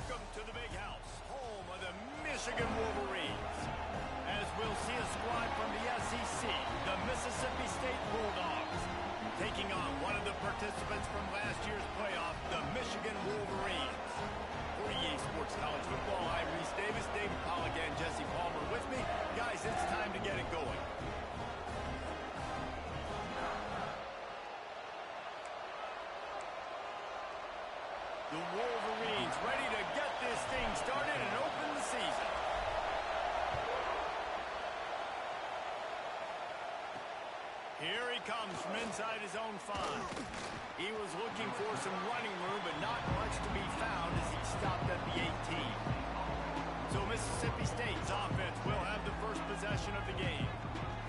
Welcome to the big house, home of the Michigan Wolverines. As we'll see a squad from the SEC, the Mississippi State Bulldogs, taking on one of the participants from last year's playoff, the Michigan Wolverines. For EA Sports College Football, I'm Reese Davis, David Pollack, and Jesse Palmer with me. Guys, it's time to get it going. The Wolverines ready to get this thing started and open the season. Here he comes from inside his own 5. He was looking for some running room, but not much to be found as he stopped at the 18. So Mississippi State's offense will have the first possession of the game.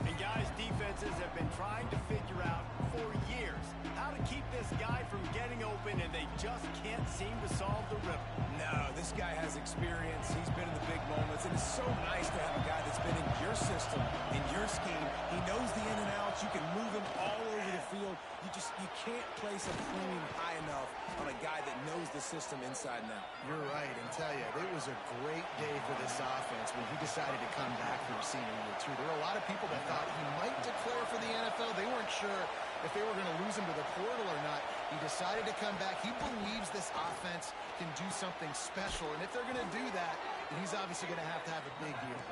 And guys, defenses have been trying to figure out for years how to keep this guy from getting open, and they just can't seem to solve the riddle. No, this guy has experience. He's been in the big moments, and it's so nice to have a guy that's been in your system, in your scheme. He knows the in and outs. You can move him all over the field. You can't place a premium high enough on a guy that knows the system inside and out. You're right, and tell you, it was a great day for this offense when he decided to come back for his senior year, too. There were a lot of people that thought he might declare for the NFL. They weren't sure if they were going to lose him to the portal or not. He decided to come back. He believes this offense can do something special, and if they're going to do that, then he's obviously going to have a big year.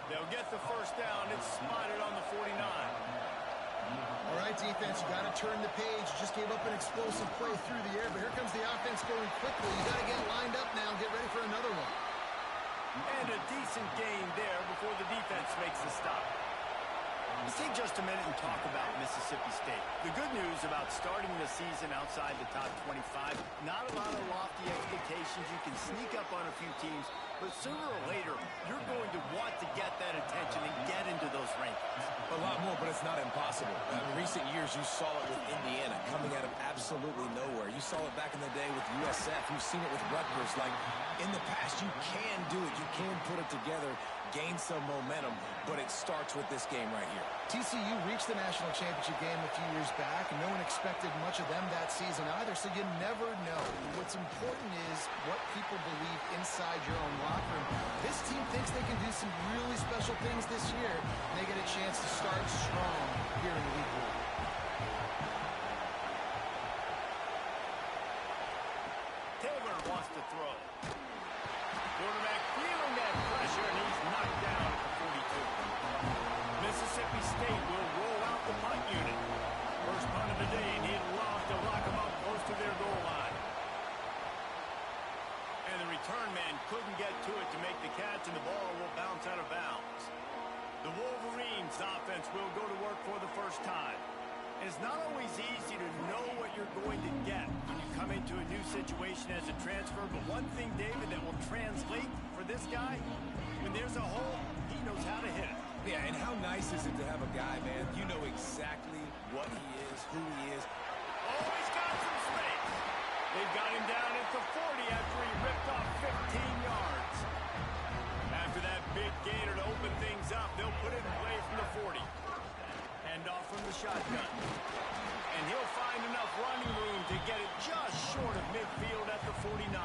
They'll get the first down. It's spotted on the 49. All right, defense, you got to turn the page. You just gave up an explosive play through the air, but here comes the offense going quickly. You got to get lined up now and get ready for another one. And a decent gain there before the defense makes the stop. Let's take just a minute and talk about Mississippi State. The good news about starting the season outside the top 25, not a lot of lofty expectations. You can sneak up on a few teams, but sooner or later, you're going to want to get that attention and get into those rankings. A lot more, but it's not impossible. In recent years, you saw it with Indiana coming out of absolutely nowhere. You saw it back in the day with USF. You've seen it with Rutgers. Like, in the past, you can do it. You can put it together, gain some momentum, but it starts with this game right here. TCU reached the national championship game a few years back, and no one expected much of them that season either, so you never know. What's important is what people believe inside your own locker room. This team thinks they can do some really special things this year, and they get a chance to start strong here in week 1. Taylor wants to throw. Quarterback feeling that pressure, and he's knocked down at the 42. Mississippi State will roll out the punt unit. First punt of the day, and he'd love to lock them up close to their goal line. And the return man couldn't get to it to make the catch, and the ball will bounce out of bounds. The Wolverines offense will go to work for the first time. And it's not always easy to know what you're going to get when you come into a new situation as a transfer, but one thing, David, that will translate for this guy, when there's a hole, he knows how to hit it. Yeah, and how nice is it to have a guy, man, you know exactly what he is, who he is. Oh, he's got some space. They've got him down at the 40 after he ripped off 15 yards. After that big gainer to open things up, they'll put it in play from the 40. Hand off from the shotgun. And he'll find enough running room to get it just short of midfield at the 49.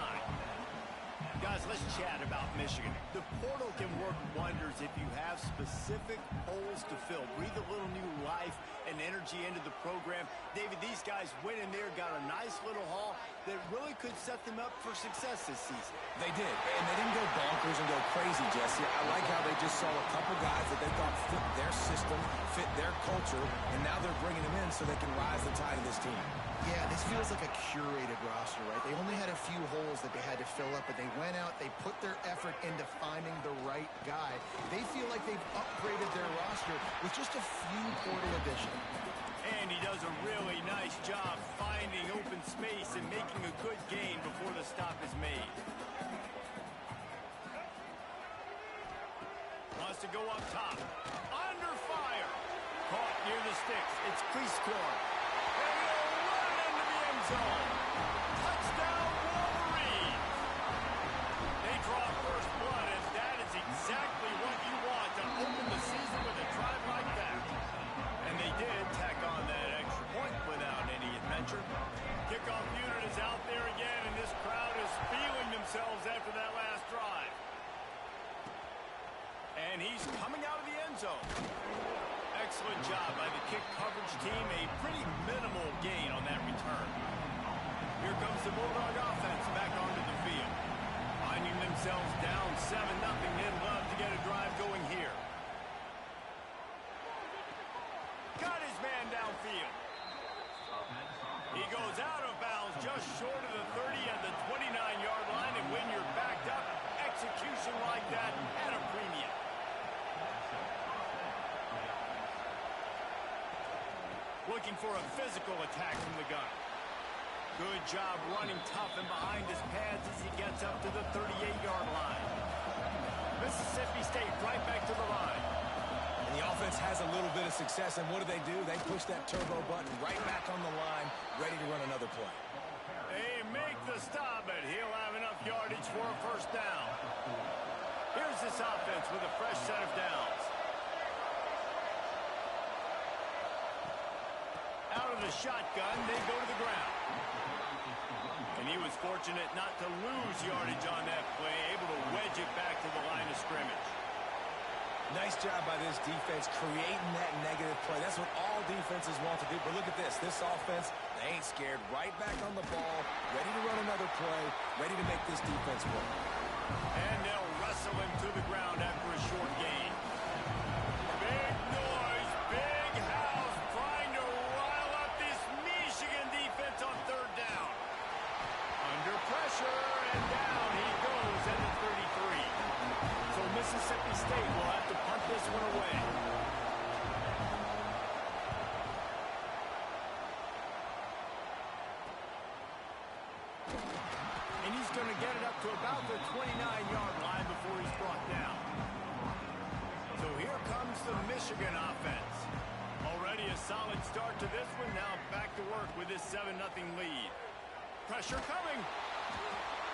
Guys, let's chat about Michigan. The portal can work wonders if you have specific holes to fill. Breathe a little new life and energy into the program. David, these guys went in there, got a nice little haul that really could set them up for success this season. They did, and they didn't go bonkers and go crazy, Jesse. I like how they just saw a couple guys that they thought fit their system, fit their culture, and now they're bringing them in so they can rise the tide of this team. Yeah, this feels like a curated roster, right? They only had a few holes that they had to fill up, but they went out, they put their effort into finding the right guy. They feel like they've upgraded their roster with just a few portal additions. And he does a really nice job finding open space and making a good gain before the stop is made. Wants to go up top. Under fire. Caught near the sticks. It's crease corner. And he'll run into the end zone. Touchdown, Wolverines. They draw first blood, and that is exactly what you want to open the season with a drive like that. And they did tack on that extra point without any adventure. Kickoff unit is out there again, and this crowd is feeling themselves after that last drive. And he's coming out of the end zone. Excellent job by the kick coverage team. A pretty minimal gain on that return. Here comes the Bulldog offense back onto the field. Finding themselves down 7-0. They'd love to get a drive going here. Got his man downfield. He goes out of bounds just short of the 30 at the 29-yard line. And when you're backed up, execution like that at a premium. Looking for a physical attack from the gunner. Good job running tough and behind his pads as he gets up to the 38-yard line. Mississippi State right back to the line. And the offense has a little bit of success, and what do? They push that turbo button right back on the line, ready to run another play. They make the stop, but he'll have enough yardage for a first down. Here's this offense with a fresh set of downs. Out of the shotgun, they go to the ground. And he was fortunate not to lose yardage on that play, able to wedge it back to the line of scrimmage. Nice job by this defense creating that negative play. That's what all defenses want to do. But look at this. This offense, they ain't scared. Right back on the ball, ready to run another play, ready to make this defense work. And they'll wrestle him to the ground after a short gain. Big noise, big house, trying to rile up this Michigan defense on third down. Under pressure, and down he goes at the 33. So Mississippi State will have to punt this one away. And he's going to get it up to about the 29-yard line before he's brought down. So here comes the Michigan offense. Already a solid start to this one. Now back to work with this 7-0 lead. Pressure coming.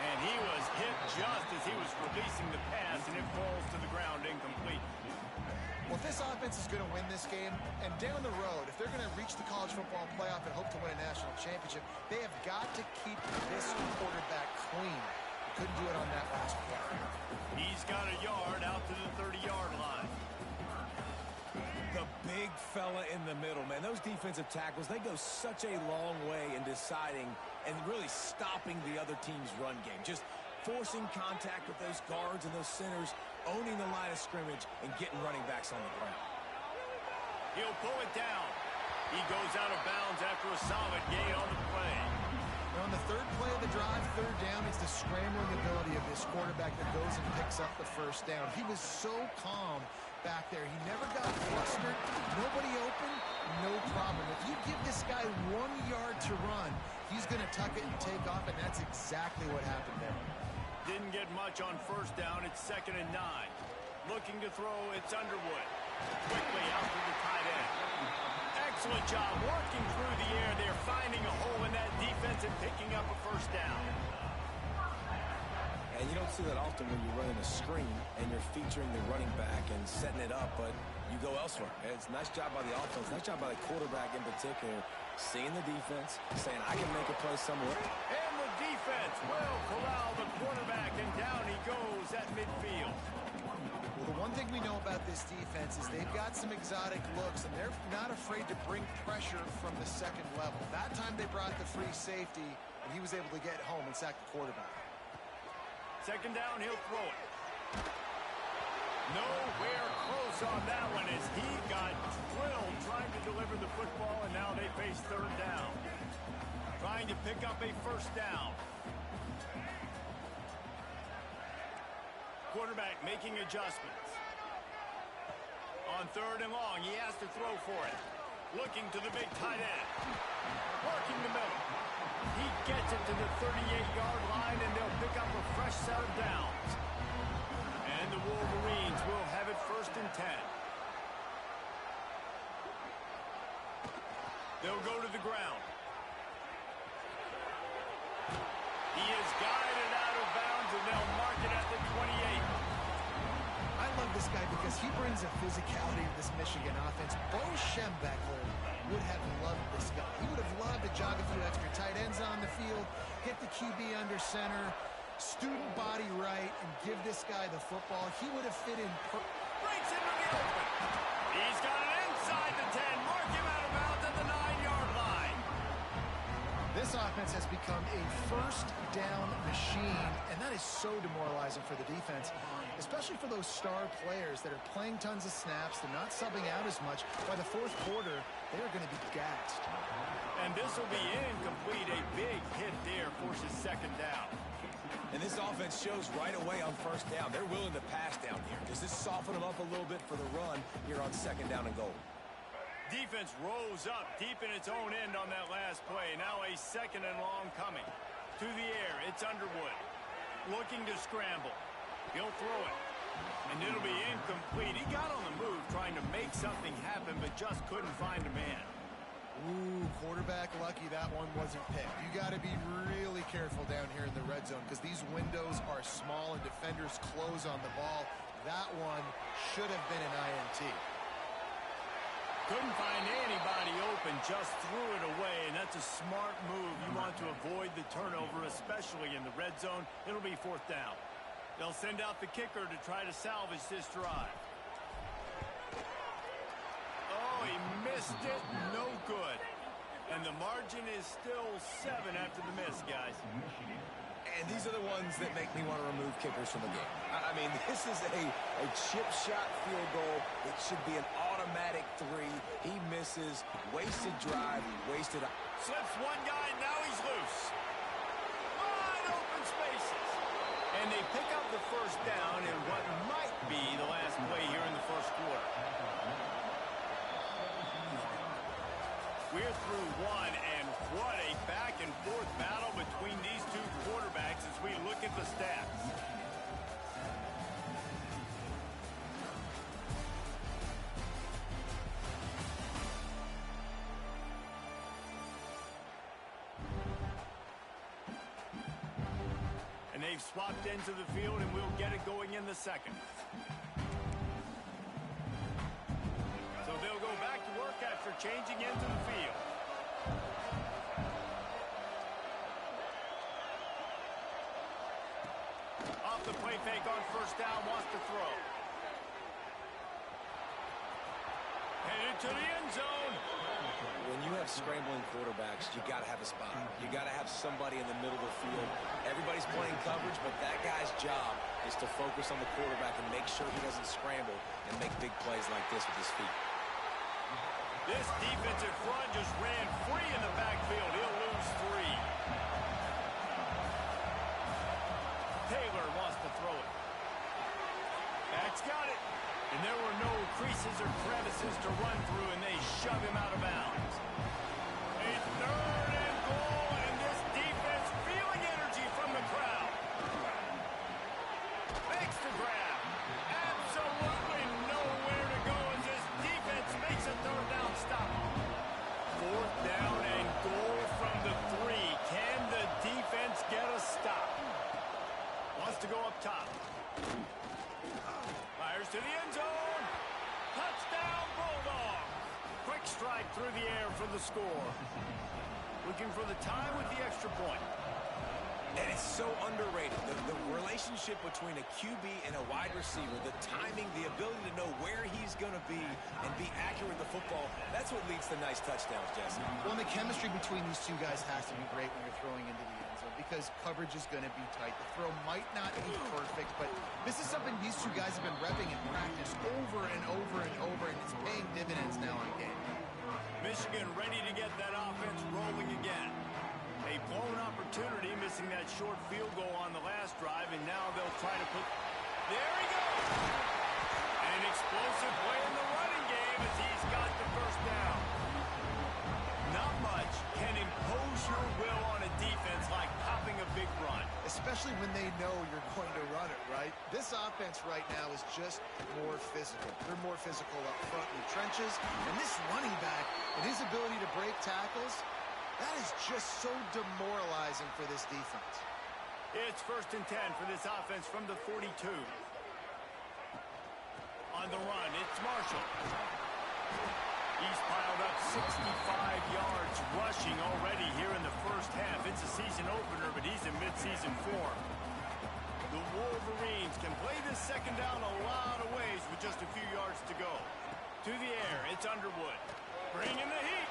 And he was hit just as he was releasing the pass, and it falls to the ground incomplete. Well, if this offense is going to win this game, and down the road, if they're going to reach the college football playoff and hope to win a national championship, they have got to keep this quarterback clean. Couldn't do it on that last play. He's got a yard out to the 30-yard line. The big fella in the middle, man. Those defensive tackles, they go such a long way in deciding and really stopping the other team's run game. Just forcing contact with those guards and those centers, owning the line of scrimmage, and getting running backs on the ground. He'll pull it down. He goes out of bounds after a solid gain on the play. Now on the third play of the drive, third down, it's the scrambling ability of this quarterback that goes and picks up the first down. He was so calm back there. He never got flustered. Nobody open, no problem. If you give this guy 1 yard to run, he's going to tuck it and take off, and that's exactly what happened there. Didn't get much on first down. It's 2nd and 9. Looking to throw, it's Underwood. Quickly out to the tight end. Excellent job working through the air. They're finding a hole in that defense and picking up a first down. And you don't see that often when you're running a screen and you're featuring the running back and setting it up, but you go elsewhere. It's a nice job by the offense, nice job by the quarterback in particular, seeing the defense, saying, I can make a play somewhere. And the defense will corral the quarterback, and down he goes at midfield. Well, the one thing we know about this defense is they've got some exotic looks, and they're not afraid to bring pressure from the second level. That time they brought the free safety, and he was able to get home and sack the quarterback. 2nd down, he'll throw it. Nowhere close on that one as he got drilled trying to deliver the football, and now they face 3rd down. Trying to pick up a first down. Quarterback making adjustments. On 3rd and long, he has to throw for it. Looking to the big tight end. Working the middle. He gets it to the 38-yard line, and they'll pick up a fresh set of downs. And the Wolverines will have it 1st and 10. They'll go to the ground. He is guided out of bounds, and they'll mark it at the 28. I love this guy because he brings a physicality to this Michigan offense. Bo Schembechler would have loved this guy. He would have loved to jog a few extra tight ends on field, get the QB under center, student body right, and give this guy the football. He would have fit in. Breaks into the open. He's got it inside the 10. Mark him out of bounds at the 9-yard line. This offense has become a first down machine, and that is so demoralizing for the defense, especially for those star players that are playing tons of snaps. They're not subbing out as much. By the fourth quarter, they are going to be gassed. And this will be incomplete. A big hit there forces second down. And this offense shows right away on first down. They're willing to pass down here. Does this soften them up a little bit for the run here on second down and goal? Defense rose up deep in its own end on that last play. Now a second and long coming. To the air, it's Underwood. Looking to scramble. He'll throw it. And it'll be incomplete. He got on the move trying to make something happen, but just couldn't find a man. Ooh, quarterback lucky that one wasn't picked. You got to be really careful down here in the red zone because these windows are small and defenders close on the ball. That one should have been an INT. Couldn't find anybody open, just threw it away, and that's a smart move. You want to avoid the turnover, especially in the red zone. It'll be fourth down. They'll send out the kicker to try to salvage this drive. Oh, he missed it. No good. And the margin is still 7 after the miss, guys. And these are the ones that make me want to remove kickers from the game. I mean, this is a chip shot field goal. It should be an automatic 3. He misses. Wasted drive. Wasted. Slips one guy. Now he's loose. Wide open spaces. And they pick up the first down in what might be the last play here in the first quarter. We're through one, and what a back-and-forth battle between these two quarterbacks as we look at the stats. And they've swapped into the field, and we'll get it going in the second. So they'll go back to work after changing into the field. Off the play fake on first down, wants to throw. Headed to the end zone. When you have scrambling quarterbacks, you got to have a spot. You got to have somebody in the middle of the field. Everybody's playing coverage, but that guy's job is to focus on the quarterback and make sure he doesn't scramble and make big plays like this with his feet. This defensive front just ran free in the backfield. He'll lose 3. Taylor wants to throw it. That's got it. And there were no creases or crevices to run through, and they shove him out of bounds. A third and goal, and this defense feeling energy from the crowd. Makes the grab. Absolutely nowhere to go as this defense makes a third down stop. Fourth down and goal from the 3. Can the defense get a stop? Wants to go up top. Fires to the end zone. Touchdown, Bulldog. Quick strike through the air for the score. Looking for the tie with the extra point. And it's so underrated. The relationship between a QB and a wide receiver, the timing, the ability to know where he's going to be and be accurate with the football, that's what leads to nice touchdowns, Jesse. Well, and the chemistry between these two guys has to be great when you're throwing into the end zone because coverage is going to be tight. The throw might not be perfect, but this is something these two guys have been repping in practice over and over and over, and it's paying dividends now in game. Michigan ready to get that offense rolling again. A blown opportunity, missing that short field goal on the last drive, and now they'll try to put... There he goes! An explosive play in the running game as he's got the first down. Not much can impose your will on a defense like popping a big run. Especially when they know you're going to run it, right? This offense right now is just more physical. They're more physical up front in the trenches, and this running back and his ability to break tackles... That is just so demoralizing for this defense. It's 1st and 10 for this offense from the 42. On the run, it's Marshall. He's piled up 65 yards rushing already here in the first half. It's a season season form. The Wolverines can play this second down a lot of ways with just a few yards to go. To the air, it's Underwood. Bringing the heat.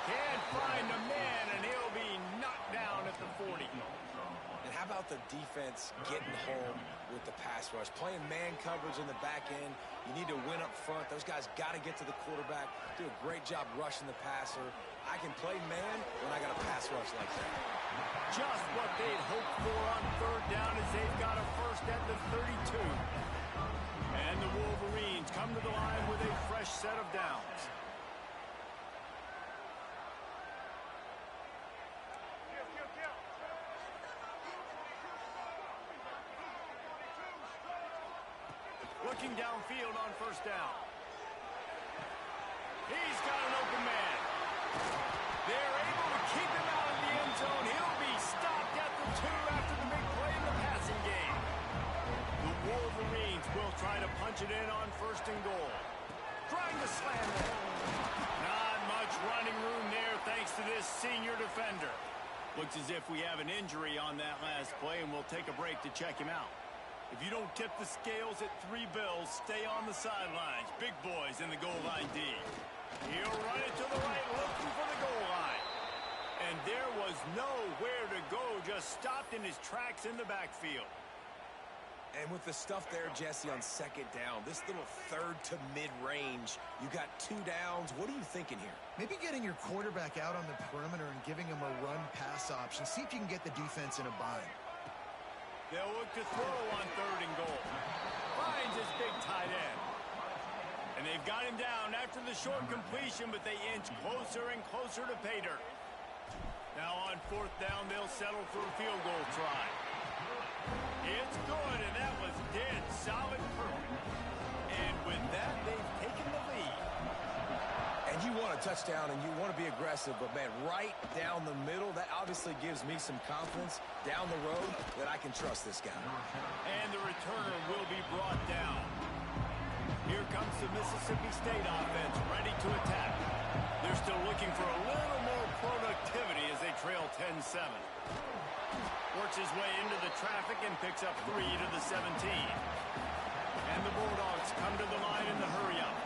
Can't find a man, and he'll be knocked down at the 40. And how about the defense getting home with the pass rush? Playing man coverage in the back end. You need to win up front. Those guys got to get to the quarterback. Do a great job rushing the passer. I can play man when I got a pass rush like that. Just what they'd hoped for on third down as they've got a first at the 32. And the Wolverines come to the line with a fresh set of downs. Looking downfield on first down. He's got an open man. They're able to keep him out of the end zone. He'll be stopped at the 2 after the big play in the passing game. The Wolverines will try to punch it in on first and goal. Trying to slam it. Not much running room there thanks to this senior defender. Looks as if we have an injury on that last play, and we'll take a break to check him out. If you don't tip the scales at 3 bills, stay on the sidelines. Big boys in the goal line D. He'll run it to the right, looking for the goal line. And there was nowhere to go, just stopped in his tracks in the backfield. And with the stuff there, Jesse, on second down, this little third to mid-range, you got 2 downs. What are you thinking here? Maybe getting your quarterback out on the perimeter and giving him a run-pass option. See if you can get the defense in a bind. They'll look to throw on third and goal. Finds his big tight end. And they've got him down after the short completion, but they inch closer and closer to pay dirt. Now on fourth down, they'll settle for a field goal try. It's good, and that was dead solid perfect. And with that, they've taken the lead. And you want a touchdown, and you want to be aggressive, but, man, right down the middle, that obviously gives me some confidence down the road that I can trust this guy. And the returner will be brought down. Here comes the Mississippi State offense, ready to attack. They're still looking for a little more productivity as they trail 10-7. Works his way into the traffic and picks up 3 to the 17. And the Bulldogs come to the line in the hurry-up.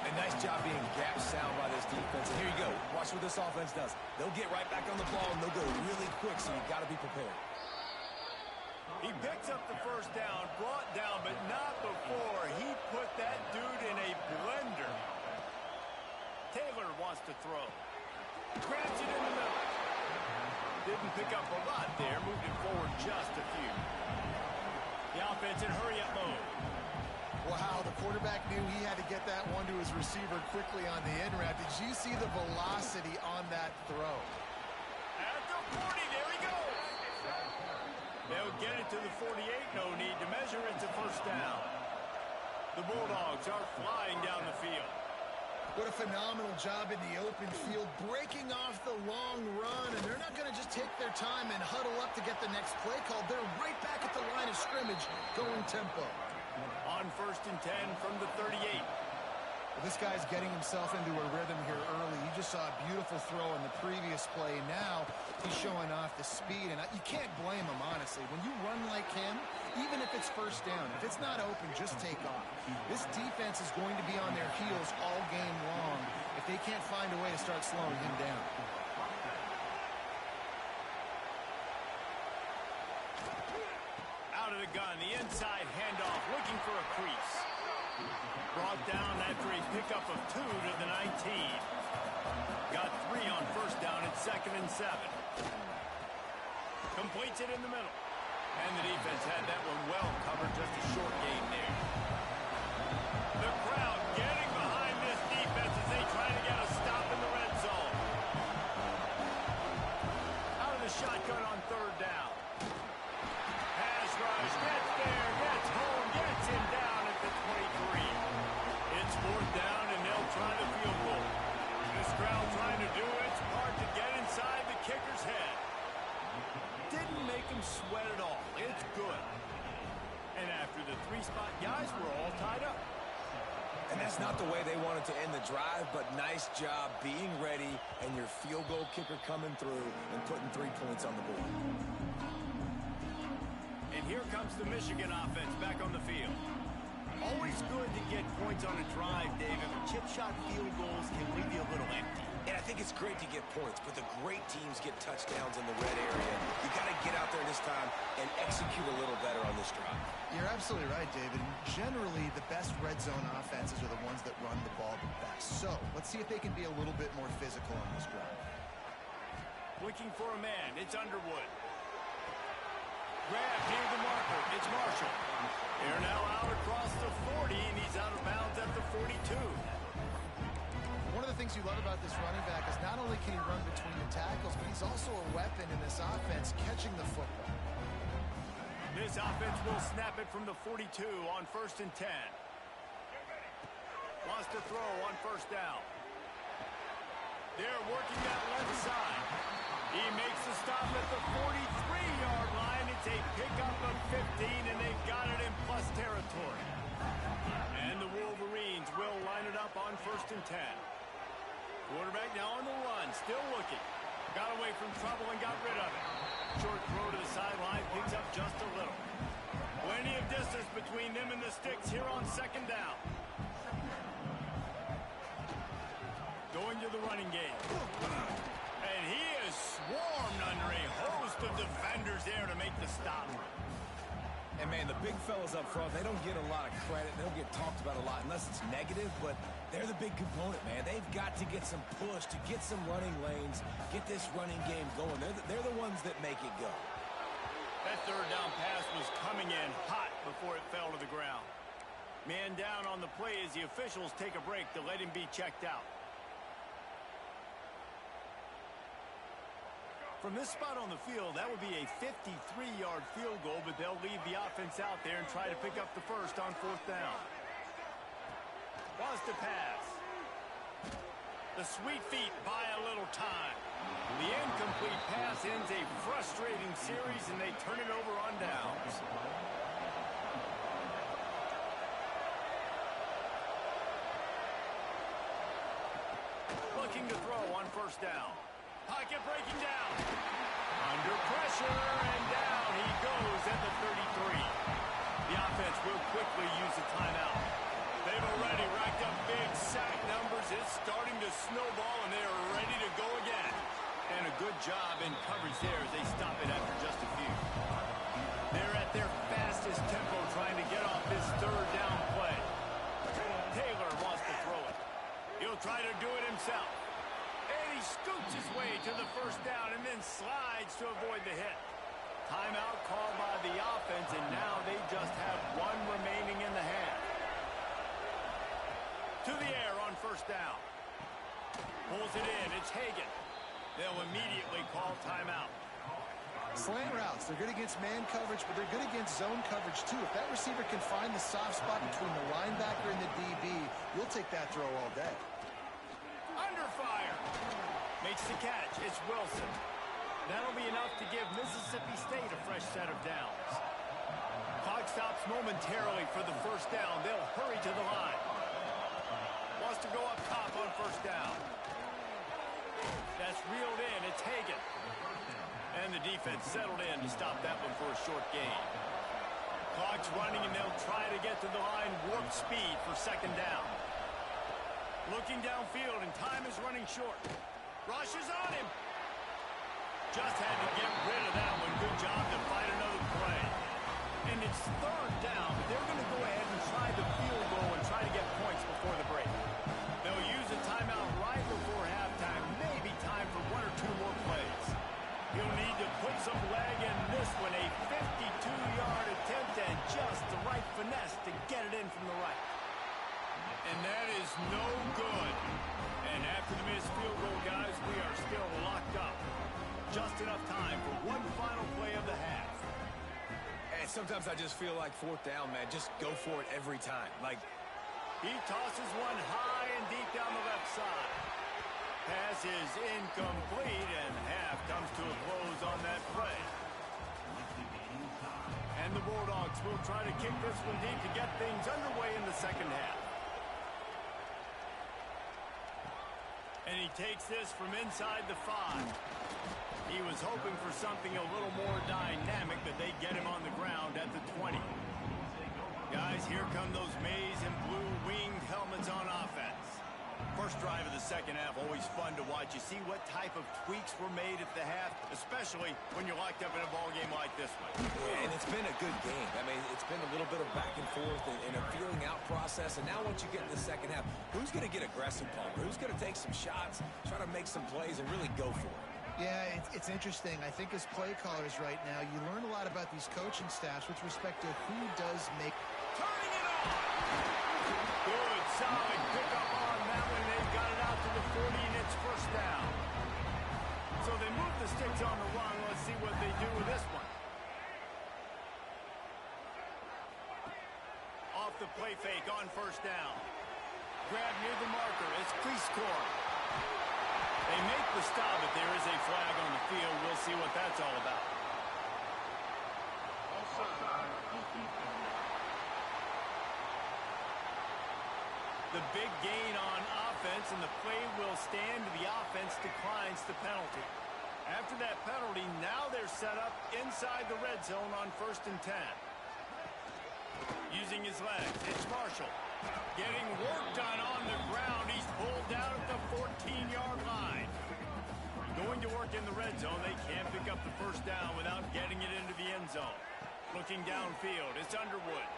A nice job being gap sound by this defense. And here you go. Watch what this offense does. They'll get right back on the ball, and they'll go really quick, so you got to be prepared. He picks up the first down, brought down, but not before he put that dude in a blender. Taylor wants to throw. Grabs it in the middle. Didn't pick up a lot there, moved it forward just a few. The offense in hurry-up mode. Wow, the quarterback knew he had to get that one to his receiver quickly on the in route. Did you see the velocity on that throw? At the 40, there he goes. They'll get it to the 48, no need to measure it to first down. The Bulldogs are flying down the field. What a phenomenal job in the open field, breaking off the long run, and they're not going to just take their time and huddle up to get the next play called. They're right back at the line of scrimmage, going tempo. On first and 10 from the 38. Well, this guy's getting himself into a rhythm here early. You just saw a beautiful throw in the previous play. Now he's showing off the speed, and you can't blame him, honestly. When you run like him, even if it's first down, if it's not open, just take off. This defense is going to be on their heels all game long if they can't find a way to start slowing him down. Out of the gun, the inside handoff, looking for a crease. Brought down after a pickup of 2 to the 19. Got 3 on first down at 2nd and 7. Completes it in the middle. And the defense had that one well covered, just a short gain there. The crowd getting behind this defense as they try to get a stop in the red zone. Out of the shotgun on third down. Pass rush, gets there, gets home, gets him down at the 23. It's fourth down, and they'll try the field goal. This crowd trying to do its part to get inside the kicker's head. Didn't make him sweat at all. It's good. And after the 3-spot guys were all tied up. And that's not the way they wanted to end the drive, but nice job being ready and your field goal kicker coming through and putting 3 points on the board. And here comes the Michigan offense back on the field. Always good to get points on a drive, David. Chip shot field goals can leave you a little empty. And I think it's great to get points, but the great teams get touchdowns in the red area. You got to get out there this time and execute a little better on this drive. You're absolutely right, David. Generally, the best red zone offenses are the ones that run the ball the best. So let's see if they can be a little bit more physical on this drive. Looking for a man. It's Underwood. Grab near the marker. It's Marshall. They're now out across the 40, and he's out of bounds at the 42. One of the things you love about this running back is not only can he run between the tackles, but he's also a weapon in this offense catching the football. This offense will snap it from the 42 on 1st and 10. Wants to throw on 1st down. They're working that left side. He makes the stop at the 43-yard line. It's a pickup of 15, and they've got it in plus territory. And the Wolverines will line it up on 1st and 10. Quarterback now on the run, still looking. Got away from trouble and got rid of it. Short throw to the sideline, picks up just a little. Plenty of distance between them and the sticks here on 2nd down. Going to the running game. And he is swarmed under a host of defenders there to make the stop. And, man, the big fellas up front, they don't get a lot of credit. They don't get talked about a lot unless it's negative, but they're the big component, man. They've got to get some push, to get some running lanes, get this running game going. They're the ones that make it go. That 3rd down pass was coming in hot before it fell to the ground. Man down on the play as the officials take a break to let him be checked out. From this spot on the field, that would be a 53-yard field goal, but they'll leave the offense out there and try to pick up the first on 4th down. Wants to pass. The sweet feet buy a little time. The incomplete pass ends a frustrating series, and they turn it over on downs. Looking to throw on 1st down. Pocket breaking down. Under pressure, and down he goes at the 33. The offense will quickly use a timeout. They've already racked up big sack numbers. It's starting to snowball, and they're ready to go again. And a good job in coverage there as they stop it after just a few. They're at their fastest tempo trying to get off this 3rd down play. Taylor wants to throw it. He'll try to do it himself. And he scoots his way to the 1st down and then slides to avoid the hit. Timeout called by the offense, and now they just have one remaining in the half. To the air on 1st down. Pulls it in. It's Hagan. They'll immediately call timeout. Slant routes, they're good against man coverage, but they're good against zone coverage too. If that receiver can find the soft spot between the linebacker and the DB, you'll take that throw all day. Under fire. Makes the catch. It's Wilson. That'll be enough to give Mississippi State a fresh set of downs. Clock stops momentarily for the 1st down. They'll hurry to the line. Wants to go up top on 1st down. That's reeled in. It's Hagan. And the defense settled in to stop that one for a short gain. Clock's running, and they'll try to get to the line warp speed for 2nd down. Looking downfield, and time is running short. Rushes on him. Just had to get rid of that one. Good job to find another play. And it's 3rd down, but they're going to go ahead and try the field goal and try to get points before the break. They'll use a timeout right before halftime. Maybe time for 1 or 2 more plays. He'll need to put some leg in this one. A 52-yard attempt and just the right finesse to get it in from the right. And that is no good. And after the missed field goal, guys, we are still locked up. Just enough time for one final play of the half. And sometimes I just feel like 4th down, man. Just go for it every time. Like, he tosses one high and deep down the left side. Pass is incomplete, and half comes to a close on that play. And the Bulldogs will try to kick this one deep to get things underway in the 2nd half. And he he takes this from inside the 5. He was hoping for something a little more dynamic, but they get him on the ground at the 20. Guys, here come those maize and blue winged helmets on offense. First drive of the second half, always fun to watch. You see what type of tweaks were made at the half, especially when you're locked up in a ball game like this one. Yeah, and it's been a good game. I mean, it's been a little bit of back and forth and a feeling out process. And now once you get in the second half, who's going to get aggressive, Paul? Who's going to take some shots, try to make some plays, and really go for it? Yeah, it's interesting. I think as play callers right now, you learn a lot about these coaching staffs with respect to who does make... Turning it on! Good, solid pickup on that one. They've got it out to the 40, and it's first down. So they move the sticks on the run. Let's see what they do with this one. Off the play fake on first down. Grab near the marker. It's Cleescore. They make the stop, but there is a flag on the field. We'll see what that's all about. The big gain on offense, and the play will stand. The offense declines the penalty. After that penalty, now they're set up inside the red zone on 1st and 10. Using his legs, it's Marshall. Getting work done on the ground. He's pulled down at the 14-yard line. Going to work in the red zone. They can't pick up the first down without getting it into the end zone. Looking downfield, it's Underwood.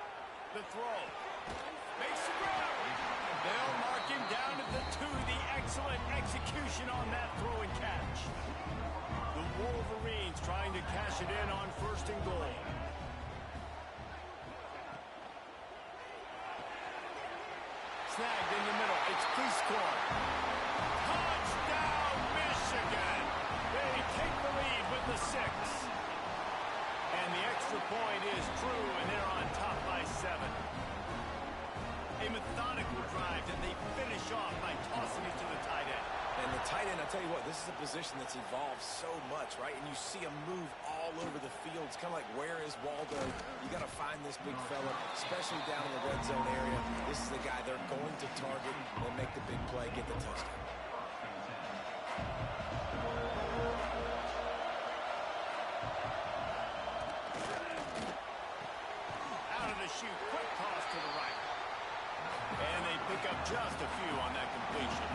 The throw. Makes the grab. They'll mark him down at the 2. The excellent execution on that throw and catch. The Wolverines trying to cash it in on 1st and goal. Snagged in the middle. It's Cleescore. Touchdown, Michigan! They take the lead with the 6. And the extra point is true, and they're on top by 7. A methodical drive, and they finish off by tossing it to the tight end. And the tight end, I tell you what, this is a position that's evolved so much, right? And you see him move all over the field. It's kind of like, where is Waldo? You got to find this big fella, especially down in the red zone area. This is the guy they're going to target and make the big play, get the touchdown. Out of the chute, quick toss to the right. And they pick up just a few on that completion.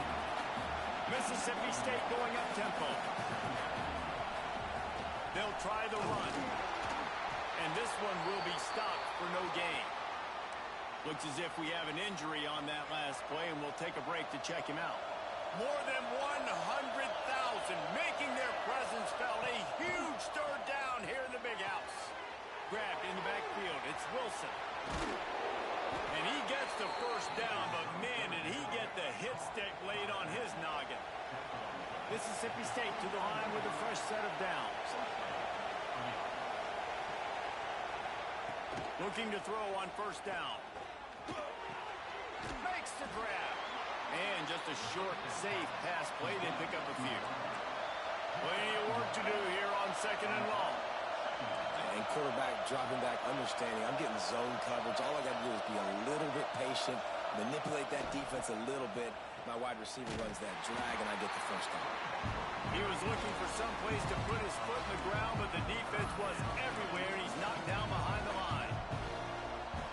Mississippi State going up tempo. They'll try the run. And this one will be stopped for no gain. Looks as if we have an injury on that last play, and we'll take a break to check him out. More than 100,000 making their presence felt. A huge third down here in the big house. Grabbed in the backfield. It's Wilson. And he gets the first down, but man, did he get the hit stick laid on his noggin. Mississippi State to the line with a fresh set of downs. Looking to throw on first down. Makes the grab. And just a short, safe pass play. They pick up a few. Plenty of work to do here on 2nd and long. And quarterback dropping back, understanding I'm getting zone coverage. All I got to do is be a little bit patient, manipulate that defense a little bit. My wide receiver runs that drag, and I get the first down. He was looking for some place to put his foot in the ground, but the defense was everywhere, and he's knocked down behind the line.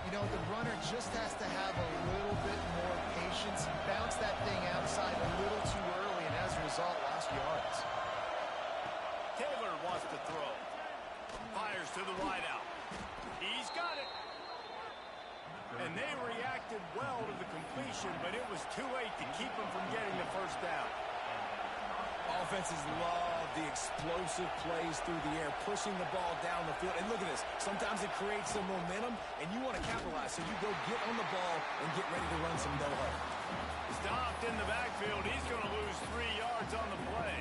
You know, the runner just has to have a little bit more patience. He bounced that thing outside a little too early, and as a result, lost yards. Taylor wants to throw. Fires to the wideout. He's got it. And they reacted well to the completion, but it was too late to keep them from getting the first down. Offenses love the explosive plays through the air, pushing the ball down the field. And look at this. Sometimes it creates some momentum, and you want to capitalize. So you go get on the ball and get ready to run some no-huddle. Stopped in the backfield. He's going to lose 3 yards on the play.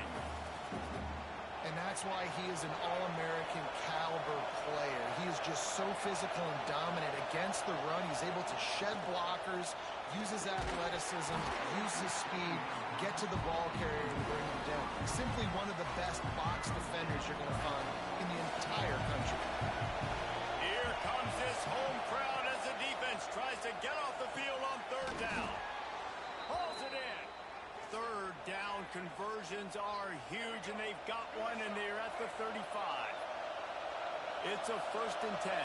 And that's why he is an All-American caliber player. He is just so physical and dominant against the run. He's able to shed blockers, use his athleticism, use his speed, get to the ball carrier and bring him down. Simply one of the best box defenders you're going to find in the entire country. Here comes this home crowd as the defense tries to get off the field on 3rd down. Hauls it in. 3rd down got one, and they're at the 35. It's a 1st and 10.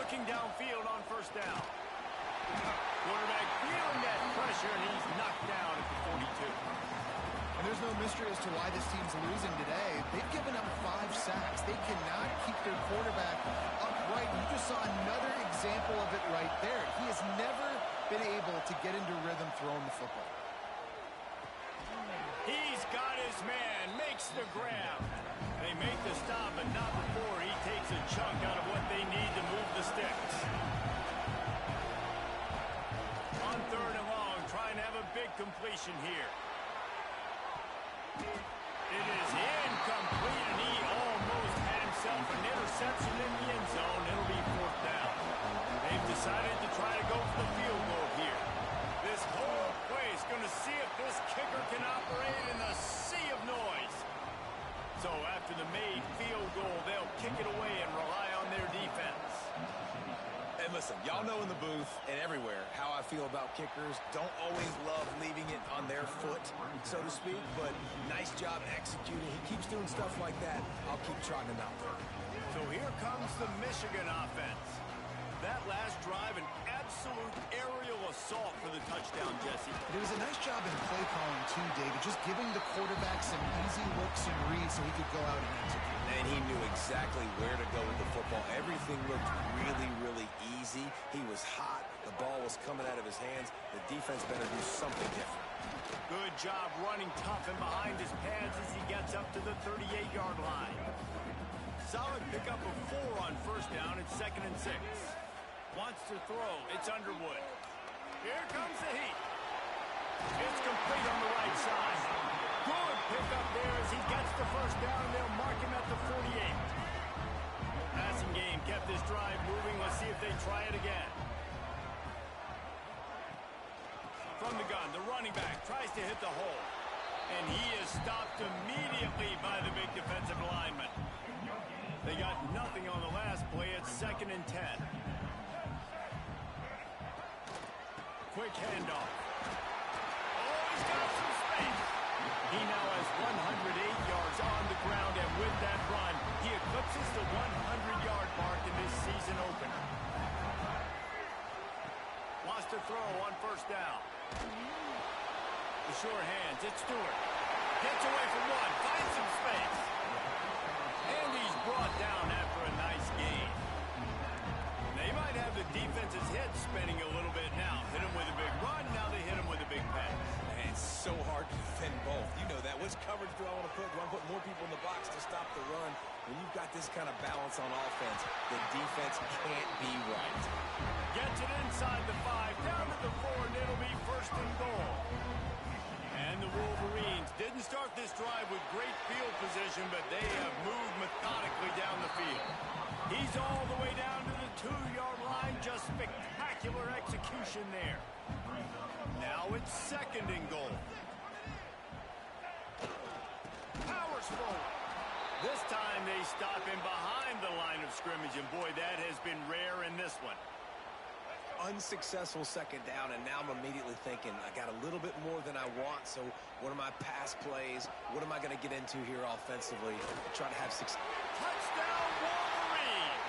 Looking downfield on 1st down. Quarterback feeling that pressure, and he's knocked down at the 42. And there's no mystery as to why this team's losing today. They've given up 5 sacks. They cannot keep their quarterback upright. You just saw another example of it right there. He has never been able to get into rhythm throwing the football. He's got his man, makes the grab. They make the stop, but not before he takes a chunk out of what they need to move the sticks. On 3rd and long, trying to have a big completion here. It is incomplete, and he almost had himself an interception in the end zone. It'll be 4th down. They've decided to try to go for the field goal here. This whole place going to see if this kicker can operate in the sea of noise. So after the made field goal, they'll kick it away and rely on their defense. And listen, y'all know in the booth and everywhere how I feel about kickers. Don't always love leaving it on their foot, so to speak, but nice job executing. He keeps doing stuff like that. I'll keep trotting him out there. So here comes the Michigan offense. That last drive, an absolute aerial assault for the touchdown, Jesse. It was a nice job in play calling too, David, just giving the quarterback some easy looks and reads so he could go out and execute. And he knew exactly where to go with the football. Everything looked really, really easy. He was hot. The ball was coming out of his hands. The defense better do something different. Good job running tough and behind his pads as he gets up to the 38-yard line. Solid pickup of 4 on 1st down. It's 2nd and 6. Wants to throw. It's Underwood. Here comes the heat. It's complete on the right side. Good pickup there as he gets the 1st down, and they'll mark him at the 48. Passing game kept this drive moving. Let's see if they try it again. From the gun, the running back tries to hit the hole. And he is stopped immediately by the big defensive lineman. They got nothing on the last play. It's 2nd and 10. Quick handoff. Oh, he's got some space. He now has 108 yards on the ground, and with that run, he eclipses the 100-yard mark in this season opener. Wants to throw on 1st down. The sure hands, it's Stewart. Gets away from one, finds some space. And he's brought down after a nice gain. They might have the defense's head spinning a little bit now. Hit him with a big run, now they hit him with a big pass. And it's so hard to defend both. You know that. Which coverage do I want to put? Do I put more people in the box to stop the run? When you've got this kind of balance on offense, the defense can't be right. Gets it inside the 5, down to the 4, and it'll be 1st and goal. And the Wolverines didn't start this drive with great field position, but they have moved methodically down the field. He's all the way down to the 2-yard line. Just spectacular execution there. Now it's 2nd and goal. Powers forward. This time they stop him behind the line of scrimmage, and boy, that has been rare in this one. Unsuccessful 2nd down, and now I'm immediately thinking, I got a little bit more than I want, so what are my pass plays? What am I going to get into here offensively? Try to have success. Touchdown, Wolverine!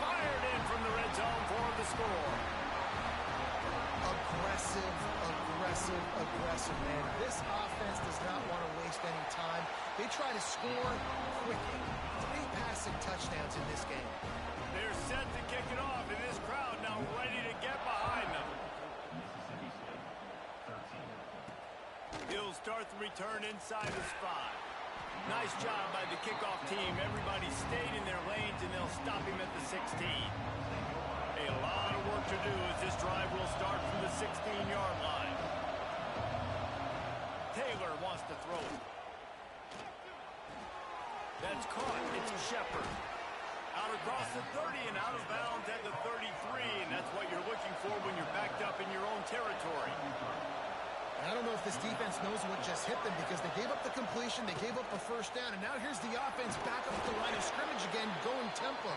Fired in from the red zone for the score. Aggressive, aggressive, aggressive, man. This offense does not want to waste any time. They try to score quickly. 3 passing touchdowns in this game. They're set to kick it off, and this crowd now ready to get behind them. He'll start the return inside his 5. Nice job by the kickoff team. Everybody stayed in their lanes, and they'll stop him at the 16. A lot of work to do as this drive will start from the 16-yard line. Taylor wants to throw it. That's caught. It's Shepard. Out across the 30 and out of bounds at the 33, and that's what you're looking for when you're backed up in your own territory. I don't know if this defense knows what just hit them because they gave up the completion, they gave up the 1st down, and now here's the offense back up the line of scrimmage again, going tempo.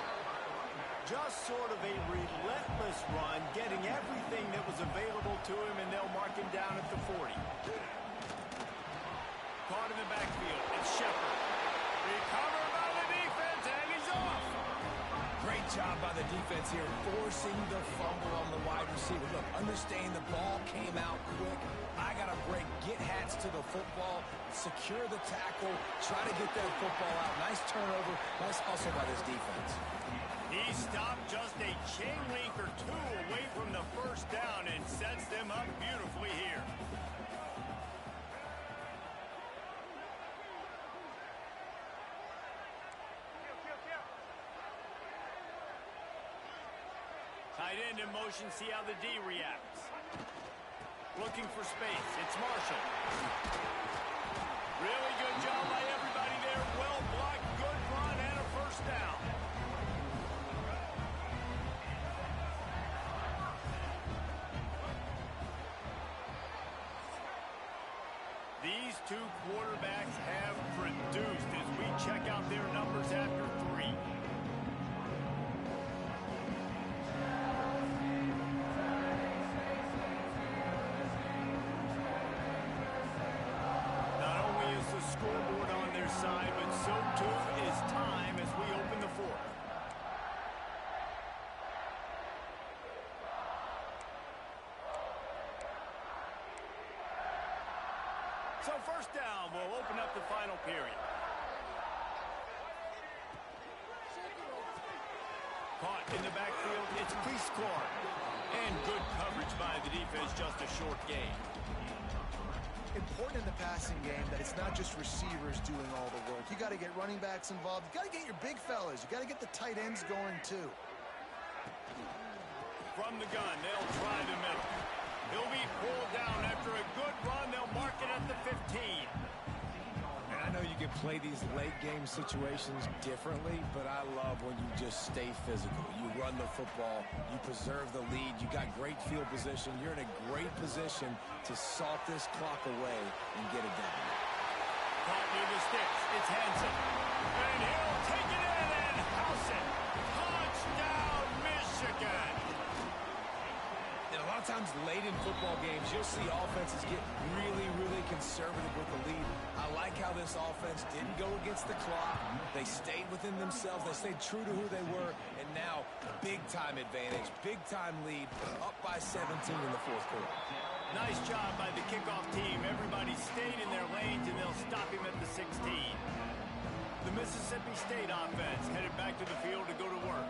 Just sort of a relentless run, getting everything that was available to him, and they'll mark him down at the 40. Caught in the backfield. It's Shepard. Recovered by the defense, and he's off. Great job by the defense here, forcing the fumble on the wide receiver. Look, understand the ball came out quick. I got to break, get hats to the football, secure the tackle, try to get that football out. Nice turnover, nice hustle by this defense. He stopped just a chain link or two away from the first down and sets them up beautifully here. Tight end in motion, see how the D reacts. Looking for space, it's Marshall. Really good job by everybody there. Well blocked, good run, and a first down. These two quarterbacks have produced as we check out their numbers after 3. Scoreboard on their side, but so too is time as we open the 4th. So first down will open up the final period. Caught in the backfield, it's Prescore. And good coverage by the defense, just a short gain. Important in the passing game that it's not just receivers doing all the work. You got to get running backs involved. You got to get your big fellas. You got to get the tight ends going too. From the gun, they'll try the middle. He'll be pulled down after a good run. They'll mark it at the 15. And I know you can play these late game situations differently, but I love when you just stay physical. You run the football, you preserve the lead, you got great field position. You're in a great position to salt this clock away and get it done. Caught near the sticks. It's Hansen. And he'll take it in and house it. Touchdown, Michigan. And a lot of times late in football games, you'll see offenses get really, really conservative with the lead. I like how this offense didn't go against the clock. They stayed within themselves. They stayed true to who they were. And now, big-time advantage, big-time lead, up by 17 in the 4th quarter. Nice job by the kickoff team. Everybody stayed in their lanes, and they'll stop him at the 16. The Mississippi State offense headed back to the field to go to work.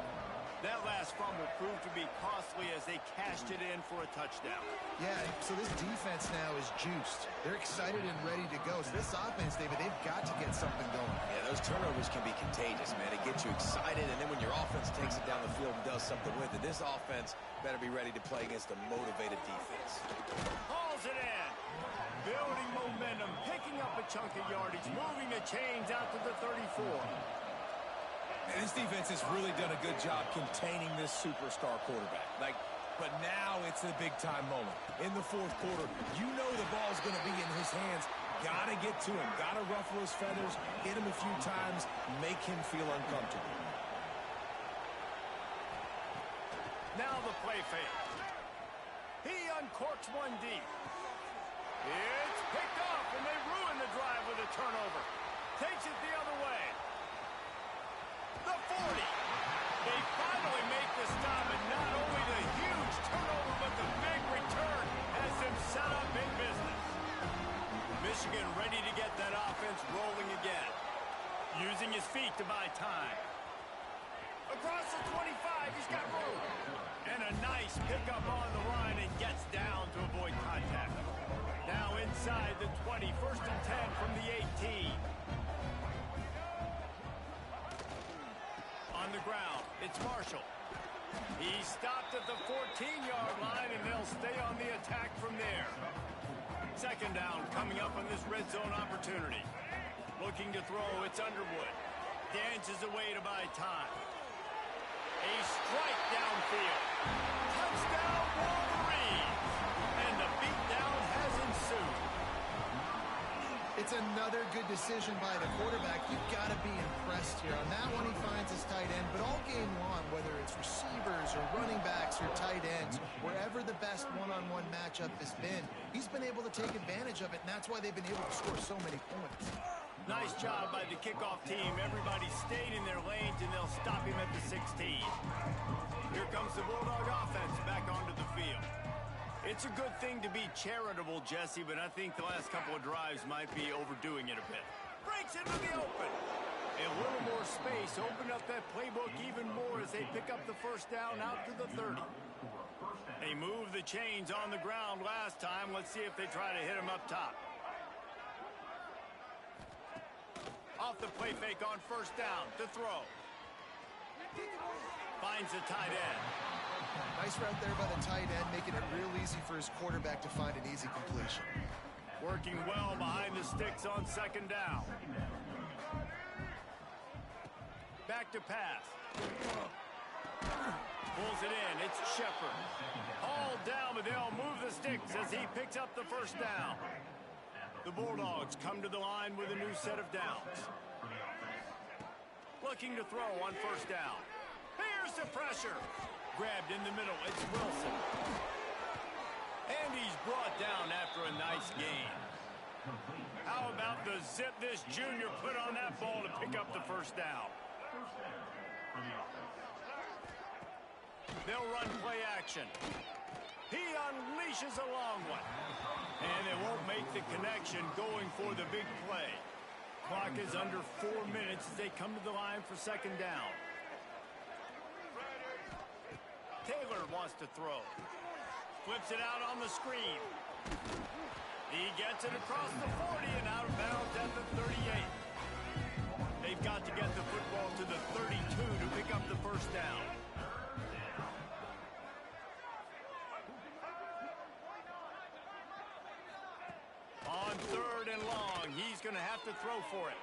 That last fumble proved to be costly as they cashed it in for a touchdown. Yeah, so this defense now is juiced. They're excited and ready to go. So this offense, David, they've got to get something going. Yeah, those turnovers can be contagious, man. It gets you excited, and then when your offense takes it down the field and does something with it, this offense better be ready to play against a motivated defense. Hauls it in. Building momentum, picking up a chunk of yardage, moving the chains out to the 34. And this defense has really done a good job containing this superstar quarterback. But now it's a big-time moment. In the 4th quarter, you know the ball's going to be in his hands. Got to get to him. Got to ruffle his feathers, hit him a few times, make him feel uncomfortable. Now the play fake. He uncorks one deep. It's picked off, and they ruin the drive with a turnover. Takes it the other way. The 40. They finally make the stop, and not only the huge turnover, but the big return has them set up in business. Michigan ready to get that offense rolling again. Using his feet to buy time. Across the 25, he's got room. And a nice pickup on the line and gets down to avoid contact. Now inside the 20, 1st and 10 from the 18. On the ground, it's Marshall. He stopped at the 14-yard line, and they'll stay on the attack from there. 2nd down coming up on this red zone opportunity. Looking to throw, it's Underwood. Dances away to buy time. A strike downfield. Touchdown, Wolverines! And the beatdown has ensued. It's another good decision by the quarterback. You've got to be impressed here. On that one, he finds his tight end, but all game long, whether it's receivers or running backs or tight ends, wherever the best one-on-one matchup has been, he's been able to take advantage of it, and that's why they've been able to score so many points. Nice job by the kickoff team. Everybody stayed in their lanes, and they'll stop him at the 16. Here comes the Bulldog offense back onto the field. It's a good thing to be charitable, Jesse, but I think the last couple of drives might be overdoing it a bit. Breaks into the open. A little more space opened up that playbook even more as they pick up the first down out to the 30. They moved the chains on the ground last time. Let's see if they try to hit him up top. Off the play fake on first down to throw. Finds the tight end. Nice route there by the tight end, making it real easy for his quarterback to find an easy completion. Working well behind the sticks on second down. Back to pass. Pulls it in. It's Shepard. All down, but they'll move the sticks as he picks up the first down. The Bulldogs come to the line with a new set of downs. Looking to throw on first down. Here's the pressure. Grabbed in the middle. It's Wilson. And he's brought down after a nice gain. How about the zip this junior put on that ball to pick up the first down? They'll run play action. He unleashes a long one. And they won't make the connection going for the big play. Clock is under 4 minutes as they come to the line for second down. Taylor wants to throw. Flips it out on the screen. He gets it across the 40 and out of bounds at the 38. They've got to get the football to the 32 to pick up the first down. On third and long, he's going to have to throw for it.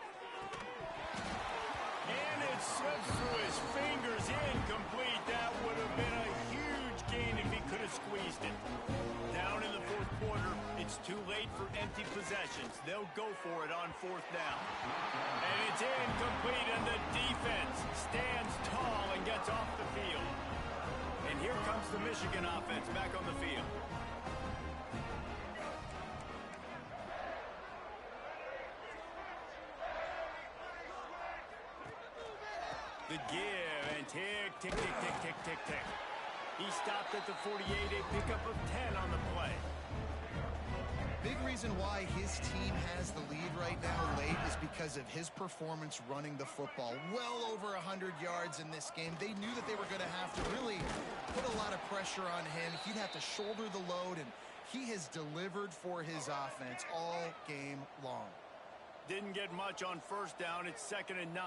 And it slips through his fingers, incomplete. That would have been a huge gain if he could have squeezed it. Down in the fourth quarter, it's too late for empty possessions. They'll go for it on fourth down. And it's incomplete, and the defense stands tall and gets off the field. And here comes the Michigan offense back on the field. The give and tick, tick, tick, tick, tick, tick, tick. He stopped at the 48, a pickup of 10 on the play. Big reason why his team has the lead right now late is because of his performance running the football. Well over 100 yards in this game. They knew that they were going to have to really put a lot of pressure on him. He'd have to shoulder the load, and he has delivered for his offense all game long. Didn't get much on first down. It's 2nd and 9.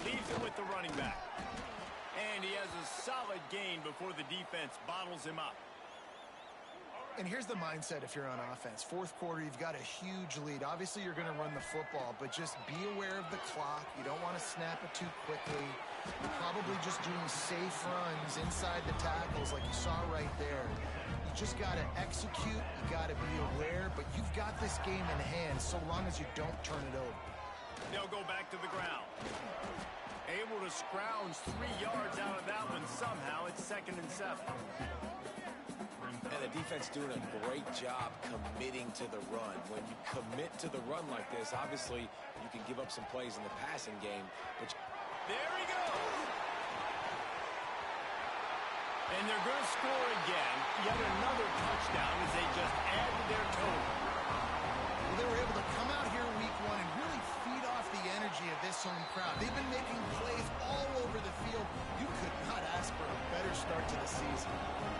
Leaves it with the running back. And he has a solid gain before the defense bottles him up. And here's the mindset if you're on offense. Fourth quarter, you've got a huge lead. Obviously, you're going to run the football, but just be aware of the clock. You don't want to snap it too quickly. You're probably just doing safe runs inside the tackles like you saw right there. You just got to execute. You got to be aware, but you've got this game in hand so long as you don't turn it over. They'll go back to the ground. Able to scrounge 3 yards out of that one somehow. It's 2nd and 7. And the defense doing a great job committing to the run. When you commit to the run like this, obviously you can give up some plays in the passing game. But there he goes. And they're going to score again. Yet another touchdown as they just add to their total. Well, they were able to come out here week one and really feed off the energy of this home crowd. They've been making plays all over the field. You could not ask for a better start to the season.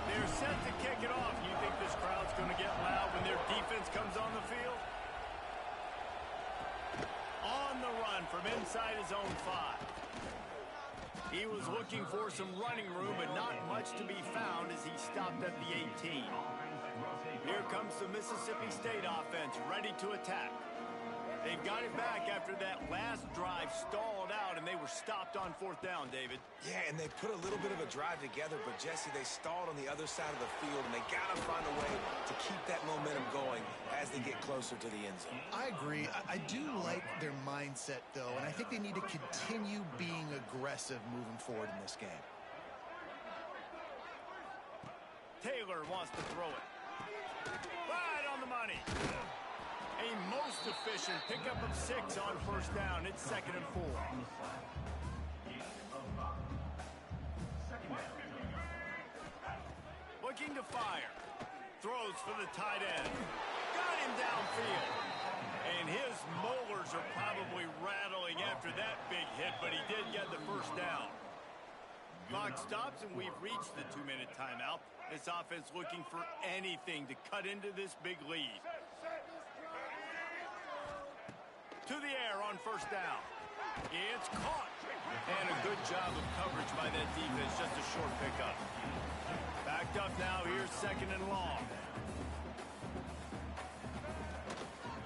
They're set to kick it off. You think this crowd's going to get loud when their defense comes on the field? On the run from inside his own 5. He was looking for some running room, but not much to be found as he stopped at the 18. Here comes the Mississippi State offense, ready to attack. They've got it back after that last drive stalled out, and they were stopped on 4th down, David. Yeah, and they put a little bit of a drive together, but, Jesse, they stalled on the other side of the field, and they got to find a way to keep that momentum going as they get closer to the end zone. I agree. I do like their mindset, though, and I think they need to continue being aggressive moving forward in this game. Taylor wants to throw it. Right on the money. A most efficient pickup of 6 on 1st down. It's 2nd and 4. Looking to fire. Throws for the tight end. Got him downfield. And his molars are probably rattling after that big hit, but he did get the 1st down. Clock stops, and we've reached the 2-minute timeout. This offense looking for anything to cut into this big lead. To the air on 1st down. It's caught. And a good job of coverage by that defense. Just a short pickup. Backed up now. Here's 2nd and long.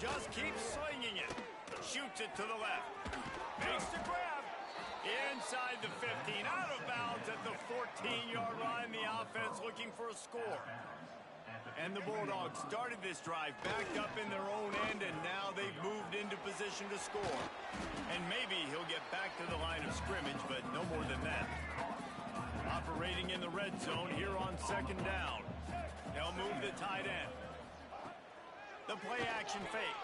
Just keeps slinging it. Shoots it to the left. Makes the grab. Inside the 15. Out of bounds at the 14-yard line. The offense looking for a score. And the Bulldogs started this drive backed up in their own end, and now they've moved into position to score. And maybe he'll get back to the line of scrimmage, but no more than that. Operating in the red zone here on 2nd down. They'll move the tight end. The play action fake.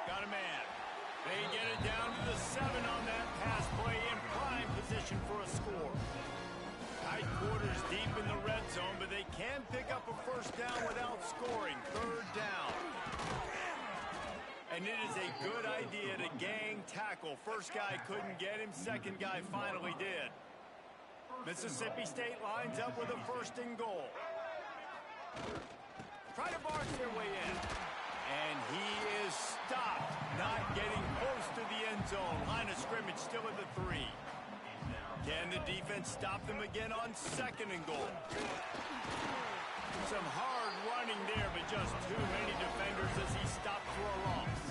Got a man. They get it down to the 7 on that pass play in prime position for a score. Tight quarters deep in the red zone, but they can pick up a 1st down without scoring. 3rd down. And it is a good idea to gang tackle. First guy couldn't get him. Second guy finally did. Mississippi State lines up with a 1st and goal. Try to barge their way in. And he is stopped, not getting close to the end zone. Line of scrimmage still at the 3. Can the defense stop them again on 2nd and goal? Some hard running there, but just too many defenders as he stopped for a loss.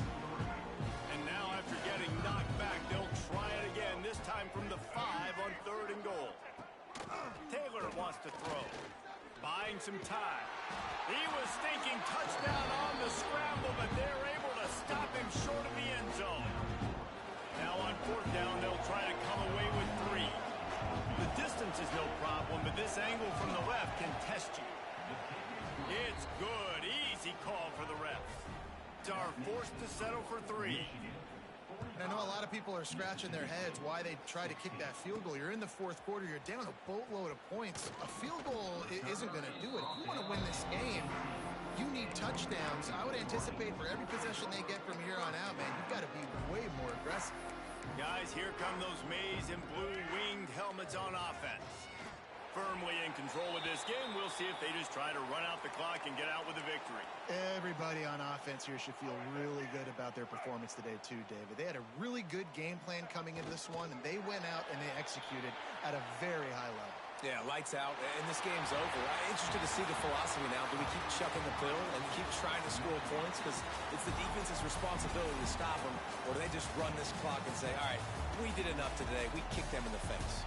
And now after getting knocked back, they'll try it again, this time from the 5 on 3rd and goal. Taylor wants to throw. Buying some time. He was thinking touchdown on the scramble, but they're able to stop him short of the end zone. Now on 4th down, they'll try to come away with 3. The distance is no problem, but this angle from the left can test you. It's good. Easy call for the refs. Are forced to settle for 3. And I know a lot of people are scratching their heads why they try to kick that field goal. You're in the 4th quarter. You're down a boatload of points. A field goal isn't going to do it. If you want to win this game, you need touchdowns. I would anticipate for every possession they get from here on out, man, you've got to be way more aggressive. Guys, here come those maize and blue winged helmets on offense. Firmly in control of this game. We'll see if they just try to run out the clock and get out with a victory. Everybody on offense here should feel really good about their performance today too, David. They had a really good game plan coming into this one, and they went out and they executed at a very high level. Yeah, lights out, and this game's over. I'm interested to see the philosophy now. Do we keep chucking the pill and keep trying to score points? Because it's the defense's responsibility to stop them, or do they just run this clock and say, all right, we did enough today. We kicked them in the face.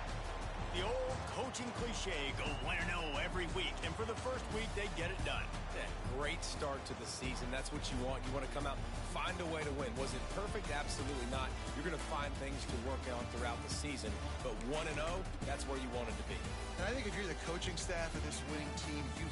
The old coaching cliche, go win-or-no every week. And for the first week, they get it done. Yeah, great start to the season. That's what you want. You want to come out, find a way to win. Was it perfect? Absolutely not. You're going to find things to work on throughout the season. But 1-0, that's where you want it to be. And I think if you're the coaching staff of this winning team, you